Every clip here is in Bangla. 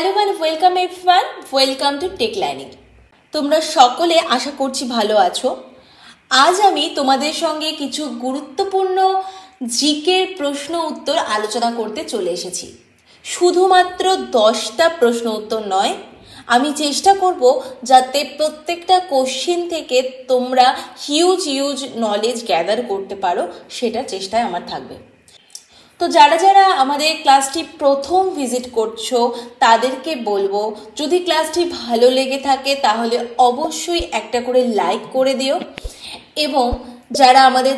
Hello and welcome everyone, welcome to tech learning. তোমরা সকলে আশা করছি ভালো আছো। আজ আমি তোমাদের সঙ্গে কিছু গুরুত্বপূর্ণ জিকের প্রশ্ন উত্তর আলোচনা করতে চলে এসেছি। শুধুমাত্র 10টা প্রশ্ন উত্তর নয়, আমি চেষ্টা করব যাতে প্রত্যেকটা কোশ্চেন থেকে তোমরা হিউজ নলেজ গ্যাদার করতে পারো, সেটার চেষ্টায় আমার থাকবে। তো যারা আমাদের ক্লাসটি প্রথম ভিজিট করছো তাদেরকে বলবো, যদি ক্লাসটি ভালো লেগে থাকে তাহলে অবশ্যই একটা করে লাইক করে দিও, এবং যারা আমাদের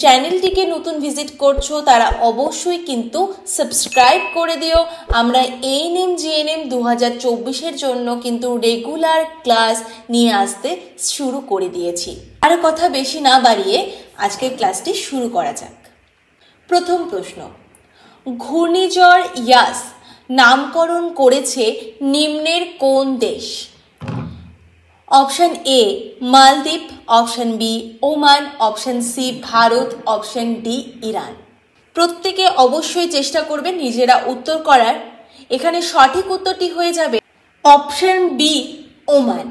চ্যানেলটিকে নতুন ভিজিট করছো তারা অবশ্যই কিন্তু সাবস্ক্রাইব করে দিও। আমরা এএনএম জিএনএম 2024-এর জন্য কিন্তু রেগুলার ক্লাস নিয়ে আসতে শুরু করে দিয়েছি। আর কথা বেশি না বাড়িয়ে আজকের ক্লাসটি শুরু করা যাক। প্রথম প্রশ্ন, ঘূর্ণিঝড় ইয়াস নামকরণ করেছে নিম্নের কোন দেশ? অপশন এ মালদ্বীপ, option B Oman, option C Bharat, option D Iran. প্রত্যেকে অবশ্যই চেষ্টা করবে নিজেরা উত্তর করার। এখানে সঠিক উত্তরটি হয়ে যাবে অপশন বি ওমান।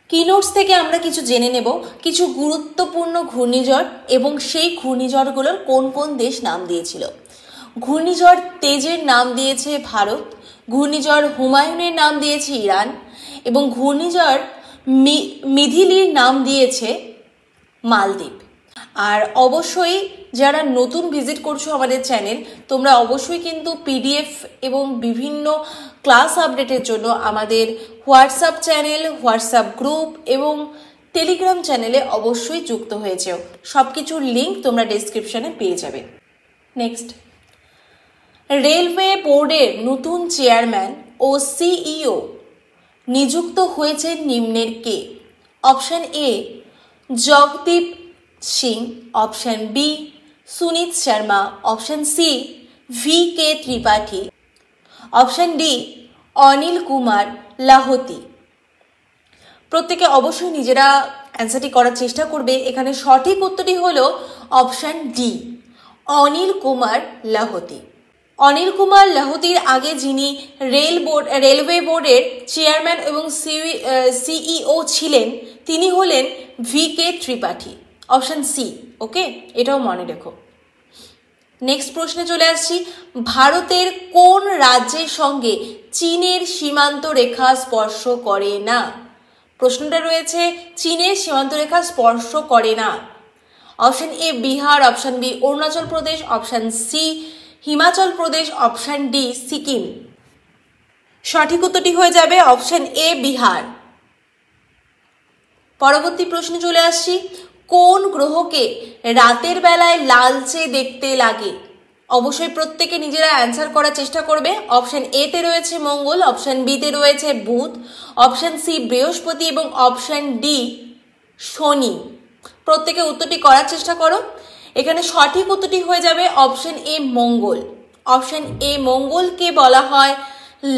কিনোটস থেকে আমরা কিছু জেনে নেব কিছু গুরুত্বপূর্ণ ঘূর্ণিঝড় এবং সেই ঘূর্ণিঝড়গুলোর কোন কোন দেশ নাম দিয়েছিল। ঘূর্ণিঝড় তেজের নাম দিয়েছে ভারত, ঘূর্ণিঝড় হুমায়ুনের নাম দিয়েছে ইরান, এবং ঘূর্ণিঝড় মিথিলির নাম দিয়েছে মালদ্বীপ। আর অবশ্যই যারা নতুন ভিজিট করছো আমাদের চ্যানেল, তোমরা অবশ্যই কিন্তু পিডিএফ এবং বিভিন্ন ক্লাস আপডেটের জন্য আমাদের হোয়াটসঅ্যাপ চ্যানেল, হোয়াটসঅ্যাপ গ্রুপ এবং টেলিগ্রাম চ্যানেলে অবশ্যই যুক্ত হয়েছেও। সব কিছুর লিঙ্ক তোমরা ডেসক্রিপশনে পেয়ে যাবে। নেক্সট, রেলওয়ে বোর্ডের নতুন চেয়ারম্যান ও সিইও নিযুক্ত হয়েছে নিম্নের কে? Option A Jagdeep Singh, option B Sunit Sharma, option C VK Tripathi, option D Anil Kumar Lahoti. প্রত্যেকে অবশ্যই নিজেরা অ্যান্সারটি করার চেষ্টা করবে। এখানে সঠিক উত্তরটি হলো অপশন ডি অনিল কুমার লাহোতি। অনিল কুমার লাহোতির আগে যিনি রেলওয়ে বোর্ডের চেয়ারম্যান এবং সিইও ছিলেন তিনি হলেন VK ত্রিপাঠী। অপশন সি, ওকে, এটাও মনে রেখো। নেক্সট প্রশ্নে চলে আসছি, ভারতের কোন রাজ্যের সঙ্গে চীনের সীমান্ত রেখা স্পর্শ করে না? প্রশ্নটা রয়েছে চীনের সীমান্ত রেখা স্পর্শ করে না। Option A Bihar, option B Arunachal Pradesh, option C Himachal Pradesh, option D Sikkim. সঠিক উত্তরটি হয়ে যাবে অপশন এ বিহার। পরবর্তী প্রশ্নে চলে আসছি, কোন গ্রহকে রাতের বেলায় লালচে দেখতে লাগে? অবশ্যই প্রত্যেকে নিজেরা অ্যান্সার করার চেষ্টা করবে। অপশন এ তে রয়েছে মঙ্গল, অপশন বি তে রয়েছে বুধ, অপশন সি বৃহস্পতি এবং অপশন ডি শনি। প্রত্যেকে উত্তরটি করার চেষ্টা করো। এখানে সঠিক উত্তরটি হয়ে যাবে option A Mangal. Option A মঙ্গলকে বলা হয়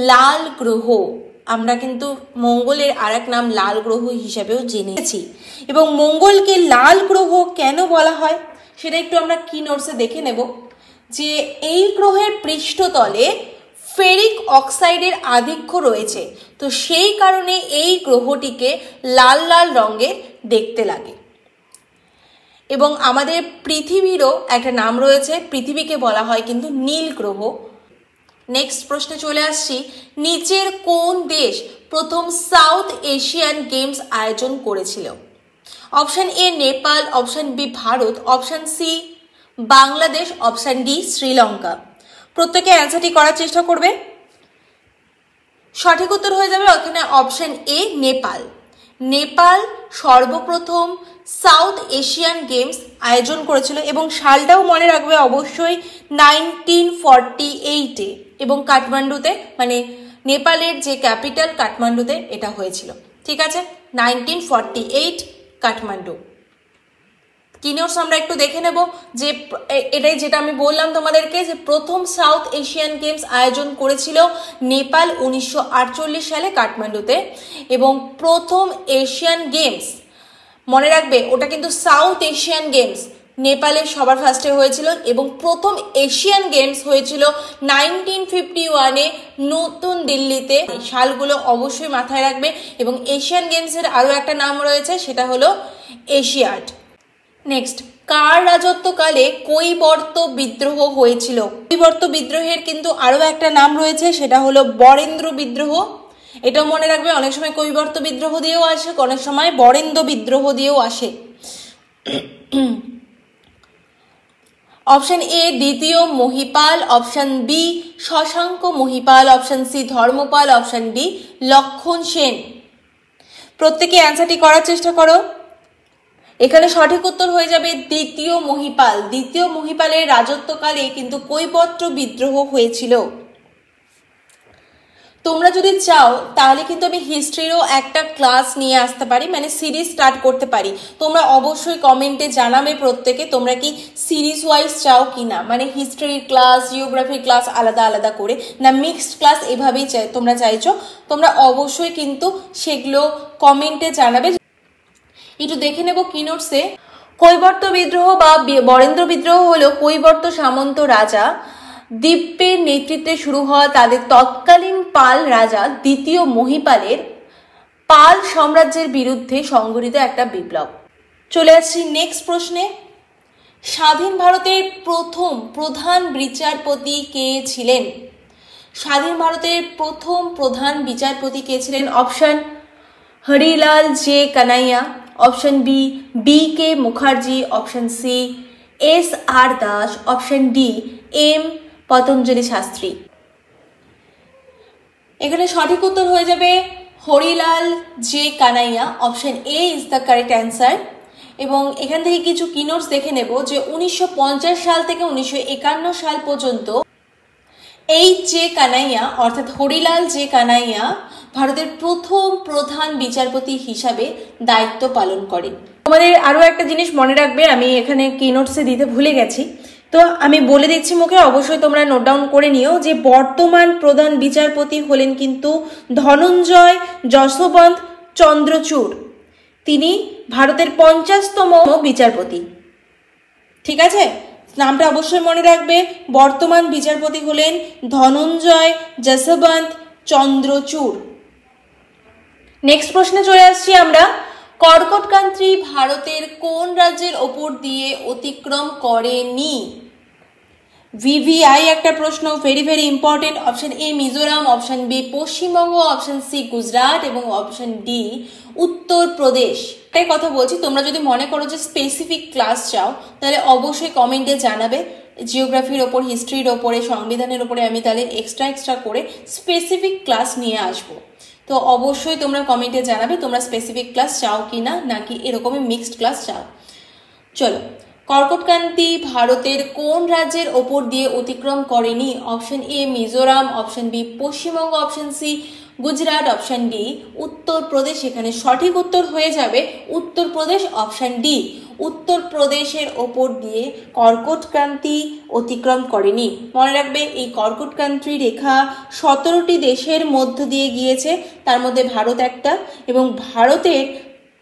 লাল গ্রহ। আমরা কিন্তু মঙ্গলের আরেক নাম লাল গ্রহ হিসাবেও জেনেছি, এবং মঙ্গলকে লাল গ্রহ কেন বলা হয় সেটা একটু আমরা কি নোটসে দেখে নেব। যে এই গ্রহের পৃষ্ঠতলে ফেরিক অক্সাইডের আধিক্য রয়েছে, তো সেই কারণে এই গ্রহটিকে লাল লাল রঙের দেখতে লাগে। এবং আমাদের পৃথিবীরও একটা নাম রয়েছে, পৃথিবীকে বলা হয় কিন্তু নীল গ্রহ। নেক্সট প্রশ্নে চলে আসছি, নিচের কোন দেশ প্রথম সাউথ এশিয়ান গেমস আয়োজন করেছিল? Option A Nepal, option B Bharat, option C Bangladesh, option D Sri Lanka. প্রত্যেকে অ্যান্সারটি করার চেষ্টা করবে। সঠিক উত্তর হয়ে যাবে ওখানে অপশন এ নেপাল। নেপাল সর্বপ্রথম সাউথ এশিয়ান গেমস আয়োজন করেছিল, এবং সালটাও মনে রাখবে অবশ্যই 1948-এ, এবং কাঠমান্ডুতে, মানে নেপালের যে ক্যাপিটাল কাঠমান্ডুতে এটা হয়েছিল। ঠিক আছে, 1948 কাঠমান্ডু। কি নোটস আমরা একটু দেখে নেব যে এটাই যেটা আমি বললাম তোমাদেরকে, যে প্রথম সাউথ এশিয়ান গেমস আয়োজন করেছিল নেপাল 1948 সালে কাঠমান্ডুতে, এবং প্রথম এশিয়ান গেমস মনে রাখবে ওটা কিন্তু সাউথ এশিয়ান গেমস, নেপালে সবার ফার্স্টে হয়েছিল এবং প্রথম এশিয়ান গেমস হয়েছিল 1951-এ নতুন দিল্লিতে। সালগুলো অবশ্যই মাথায় রাখবে। এবং এশিয়ান গেমসের আরও একটা নাম রয়েছে, সেটা হলো এশিয়াড। নেক্সট, কার রাজত্বকালে কৈবর্ত বিদ্রোহ হয়েছিল? কৈবর্ত বিদ্রোহের কিন্তু আরও একটা নাম রয়েছে, সেটা হলো বরেন্দ্র বিদ্রোহ। এটাও মনে রাখবে, অনেক সময় কৈবর্ত বিদ্রোহ দিয়েও আসে, অনেক সময় বরেন্দ্র বিদ্রোহ দিয়েও আসে। অপশন এ দ্বিতীয় Mahipal, option B Shashanka Mahipal, option C Dharmapal, option D Lakshman Sen. প্রত্যেকে অ্যান্সারটি করার চেষ্টা করো। এখানে সঠিক উত্তর হয়ে যাবে দ্বিতীয় মহিপাল। দ্বিতীয় মহিপালের রাজত্বকালে কিন্তু কৈবর্ত বিদ্রোহ হয়েছিল। তোমরা যদি চাও তাহলে কিন্তু আমি হিস্ট্রিরও একটা ক্লাস নিয়ে আসতে পারি, মানে সিরিজ স্টার্ট করতে পারি। তোমরা অবশ্যই কমেন্টে জানাবে প্রত্যেকে তোমরা কি সিরিজ ওয়াইজ চাও কি না, মানে হিস্ট্রির ক্লাস, জিওগ্রাফির ক্লাস আলাদা আলাদা করে, না মিক্সড ক্লাস এভাবেই তোমরা চাইছো। তোমরা অবশ্যই কিন্তু সেগুলো কমেন্টে জানাবে। একটু দেখে নেব কি নোটসে। কৈবর্ত বিদ্রোহ বা বরেন্দ্র বিদ্রোহ হলো কৈবর্ত সামন্ত রাজা দিব্যের নেতৃত্বে শুরু হওয়া তাদের তৎকালীন পাল রাজা দ্বিতীয় মহিপালের পাল সাম্রাজ্যের বিরুদ্ধে সংঘটিত একটা বিপ্লব। চলে আসছি নেক্সট প্রশ্নে। স্বাধীন ভারতের প্রথম প্রধান বিচারপতি কে ছিলেন? স্বাধীন ভারতের প্রথম প্রধান বিচারপতি কে ছিলেন? Option Harilal J Kania, option B B K Mukherjee, option C S R Das, option D M Patanjali Sastri. এখানে সঠিক উত্তর হয়ে যাবে Harilal J Kania. Option A is the correct answer. এবং এখান থেকে কিছু কি নোটস দেখে নেব যে 1950 সাল থেকে 1951 সাল পর্যন্ত এই জে কানাইয়া অর্থাৎ হরিলাল জে কানাইয়া ভারতের প্রথম প্রধান বিচারপতি হিসাবে দায়িত্ব পালন করেন। তোমাদের আরও একটা জিনিস মনে রাখবে, আমি এখানে কি নোটসে দিতে ভুলে গেছি, তো আমি বলে দিচ্ছি মুখে, অবশ্যই তোমরা নোট ডাউন করে নিও যে বর্তমান প্রধান বিচারপতি হলেন কিন্তু ধনঞ্জয় যশবন্ত চন্দ্রচূড়। তিনি ভারতের 50তম বিচারপতি। ঠিক আছে, নামটা অবশ্যই মনে রাখবে। বর্তমান বিচারপতি হলেন ধনঞ্জয় যশবন্ত চন্দ্রচূড়। নেক্সট প্রশ্নে চলে আসছি আমরা। কর্কটক্রান্তি ভারতের কোন রাজ্যের ওপর দিয়ে অতিক্রম করেনি? ভিভিআই একটা প্রশ্ন, very very important. Option A Mizoram, option B Paschimbanga, option C Gujarat এবং অপশন ডি উত্তরপ্রদেশ। এটাই কথা বলছি, তোমরা যদি মনে করো যে স্পেসিফিক ক্লাস চাও তাহলে অবশ্যই কমেন্টে জানাবে। জিওগ্রাফির ওপর, হিস্ট্রির ওপরে, সংবিধানের ওপরে আমি তাহলে এক্সট্রা করে স্পেসিফিক ক্লাস নিয়ে আসবো। তো অবশ্যই তোমরা কমেন্টে জানাবে তোমরা স্পেসিফিক ক্লাস চাও কি না, নাকি এরকমই মিক্সড ক্লাস চাও। চলো, কর্কটক্রান্তি ভারতের কোন রাজ্যের ওপর দিয়ে অতিক্রম করেনি? Option A Mizoram, option B Paschimbanga, option C Gujarat, option D Uttar Pradesh. এখানে সঠিক উত্তর হয়ে যাবে উত্তরপ্রদেশ, অপশন ডি। উত্তরপ্রদেশের ওপর দিয়ে কর্কটক্রান্তি অতিক্রম করেনি। মনে রাখবে এই কর্কটক্রান্তি রেখা 17টি দেশের মধ্য দিয়ে গিয়েছে, তার মধ্যে ভারত একটা, এবং ভারতের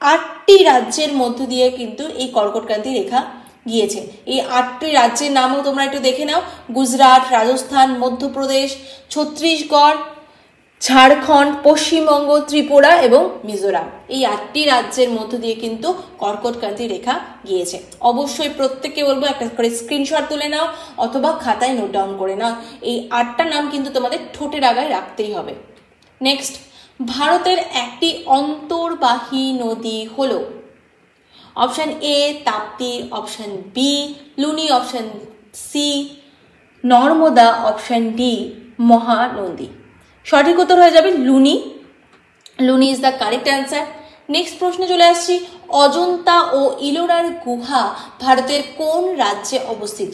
8টি রাজ্যের মধ্য দিয়ে কিন্তু এই কর্কটক্রান্তি রেখা গিয়েছে। এই 8টি রাজ্যের নামও তোমরা একটু দেখে নাও। গুজরাট, রাজস্থান, মধ্যপ্রদেশ, ছত্তিশগড়, ঝাড়খণ্ড, পশ্চিমবঙ্গ, ত্রিপুরা এবং মিজোরাম। এই 8টি রাজ্যের মধ্য দিয়ে কিন্তু কর্কটক্রান্তি রেখা গিয়েছে। অবশ্যই প্রত্যেককে বলবো একটা করে স্ক্রিনশট তুলে নাও অথবা খাতায় নোট ডাউন করে নাও। এই 8টা নাম কিন্তু তোমাদের ঠোঁটের আগায় রাখতেই হবে। নেক্সট, ভারতের একটি অন্তর্বাহী নদী হলো? Option A Tapti, option B Luni, option C Narmada, option D Mahanadi. সঠিক উত্তর হয়ে যাবে Luni. Luni is the correct answer. Next প্রশ্নে চলে আসছি। অজন্তা ও ইলোরার গুহা ভারতের কোন রাজ্যে অবস্থিত?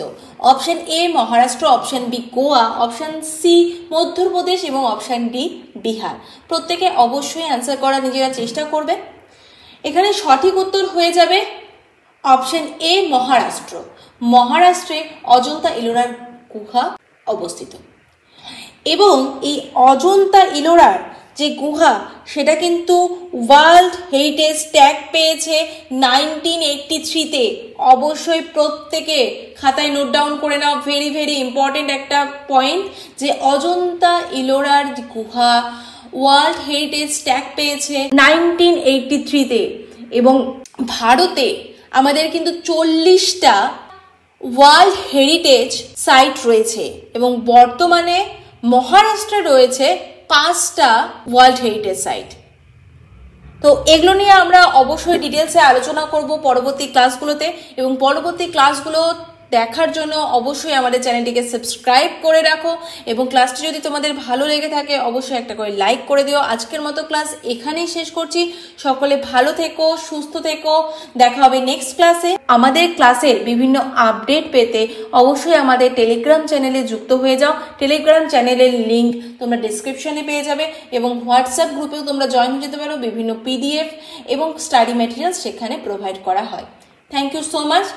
Option A Maharashtra, option B Goa, option C Madhya Pradesh এবং অপশন ডি বিহার। প্রত্যেকে অবশ্যই অ্যান্সার করার নিজেরা চেষ্টা করবে। এখানে সঠিক উত্তর হয়ে যাবে অপশন এ মহারাষ্ট্র। মহারাষ্ট্রে অজন্তা ইলোরার গুহা অবস্থিত। এবং এই অজন্তা ইলোরার যে গুহা সেটা কিন্তু ওয়ার্ল্ড হেরিটেজ ট্যাগ পেয়েছে 1983-তে। অবশ্যই প্রত্যেকে খাতায় নোট ডাউন করে নাও, ভেরি ভেরি ইম্পর্টেন্ট একটা পয়েন্ট, যে অজন্তা ইলোরার গুহা ওয়ার্ল্ড হেরিটেজ ট্যাগ পেয়েছে 1983-তে। এবং ভারতে আমাদের কিন্তু 40টা ওয়ার্ল্ড হেরিটেজ সাইট রয়েছে এবং বর্তমানে মহারাষ্ট্রে রয়েছে 5টা ওয়ার্ল্ড হেরিটেজ সাইট। তো এগুলো নিয়ে আমরা অবশ্যই ডিটেলসে আলোচনা করব পরবর্তী ক্লাসগুলোতে, এবং পরবর্তী ক্লাসগুলো দেখার জন্য অবশ্যই আমাদের চ্যানেলটিকে সাবস্ক্রাইব করে রাখো, এবং ক্লাসটি যদি তোমাদের ভালো লেগে থাকে অবশ্যই একটা করে লাইক করে দিও। আজকের মতো ক্লাস এখানেই শেষ করছি। সকলে ভালো থেকো, সুস্থ থেকো, দেখা হবে নেক্সট ক্লাসে। আমাদের ক্লাসের বিভিন্ন আপডেট পেতে অবশ্যই আমাদের টেলিগ্রাম চ্যানেলে যুক্ত হয়ে যাও। টেলিগ্রাম চ্যানেলের লিঙ্ক তোমরা ডিসক্রিপশনে পেয়ে যাবে, এবং হোয়াটসঅ্যাপ গ্রুপেও তোমরা জয়েন হয়ে যেতে পারো। বিভিন্ন পিডিএফ এবং স্টাডি ম্যাটেরিয়ালস সেখানে প্রোভাইড করা হয়। Thank you so much.